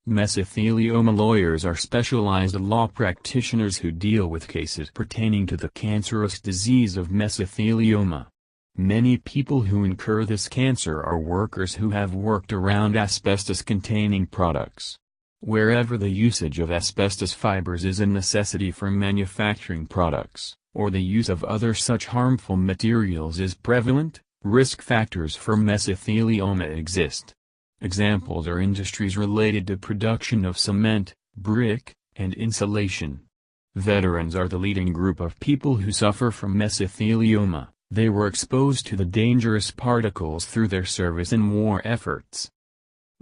Mesothelioma lawyers are specialized law practitioners who deal with cases pertaining to the cancerous disease of mesothelioma. Many people who incur this cancer are workers who have worked around asbestos-containing products. Wherever the usage of asbestos fibers is a necessity for manufacturing products, or the use of other such harmful materials is prevalent, risk factors for mesothelioma exist. Examples are industries related to production of cement, brick, and insulation. Veterans are the leading group of people who suffer from mesothelioma. They were exposed to the dangerous particles through their service in war efforts.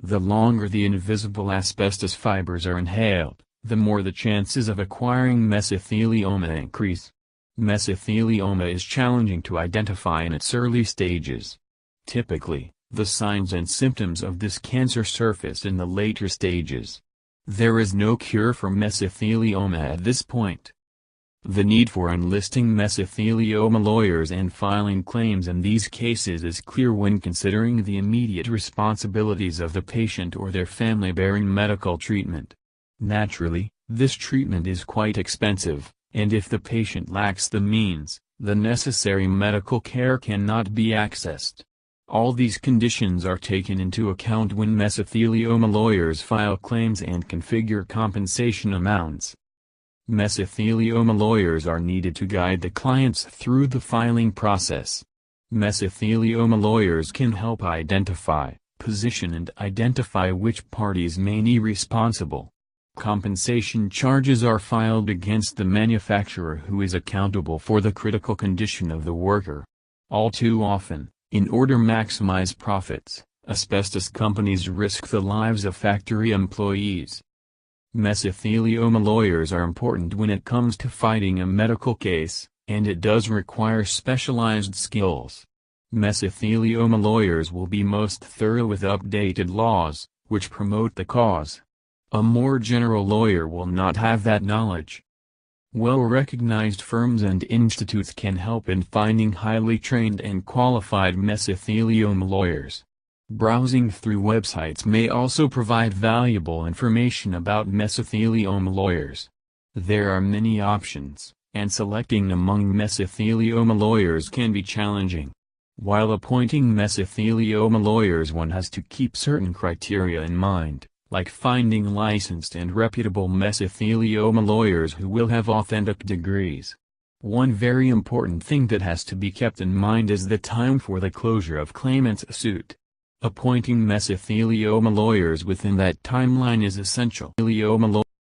The longer the invisible asbestos fibers are inhaled, the more the chances of acquiring mesothelioma increase. Mesothelioma is challenging to identify in its early stages. Typically, the signs and symptoms of this cancer surface in the later stages. There is no cure for mesothelioma at this point. The need for enlisting mesothelioma lawyers and filing claims in these cases is clear when considering the immediate responsibilities of the patient or their family bearing medical treatment. Naturally, this treatment is quite expensive, and if the patient lacks the means, the necessary medical care cannot be accessed. All these conditions are taken into account when mesothelioma lawyers file claims and configure compensation amounts. Mesothelioma lawyers are needed to guide the clients through the filing process. Mesothelioma lawyers can help identify, position and identify which parties may be responsible. Compensation charges are filed against the manufacturer who is accountable for the critical condition of the worker. All too often, in order to maximize profits, asbestos companies risk the lives of factory employees. Mesothelioma lawyers are important when it comes to fighting a medical case, and it does require specialized skills. Mesothelioma lawyers will be most thorough with updated laws, which promote the cause. A more general lawyer will not have that knowledge. Well-recognized firms and institutes can help in finding highly trained and qualified mesothelioma lawyers. Browsing through websites may also provide valuable information about mesothelioma lawyers. There are many options, and selecting among mesothelioma lawyers can be challenging. While appointing mesothelioma lawyers, one has to keep certain criteria in mind, like finding licensed and reputable mesothelioma lawyers who will have authentic degrees. One very important thing that has to be kept in mind is the time for the closure of claimant's suit. Appointing mesothelioma lawyers within that timeline is essential.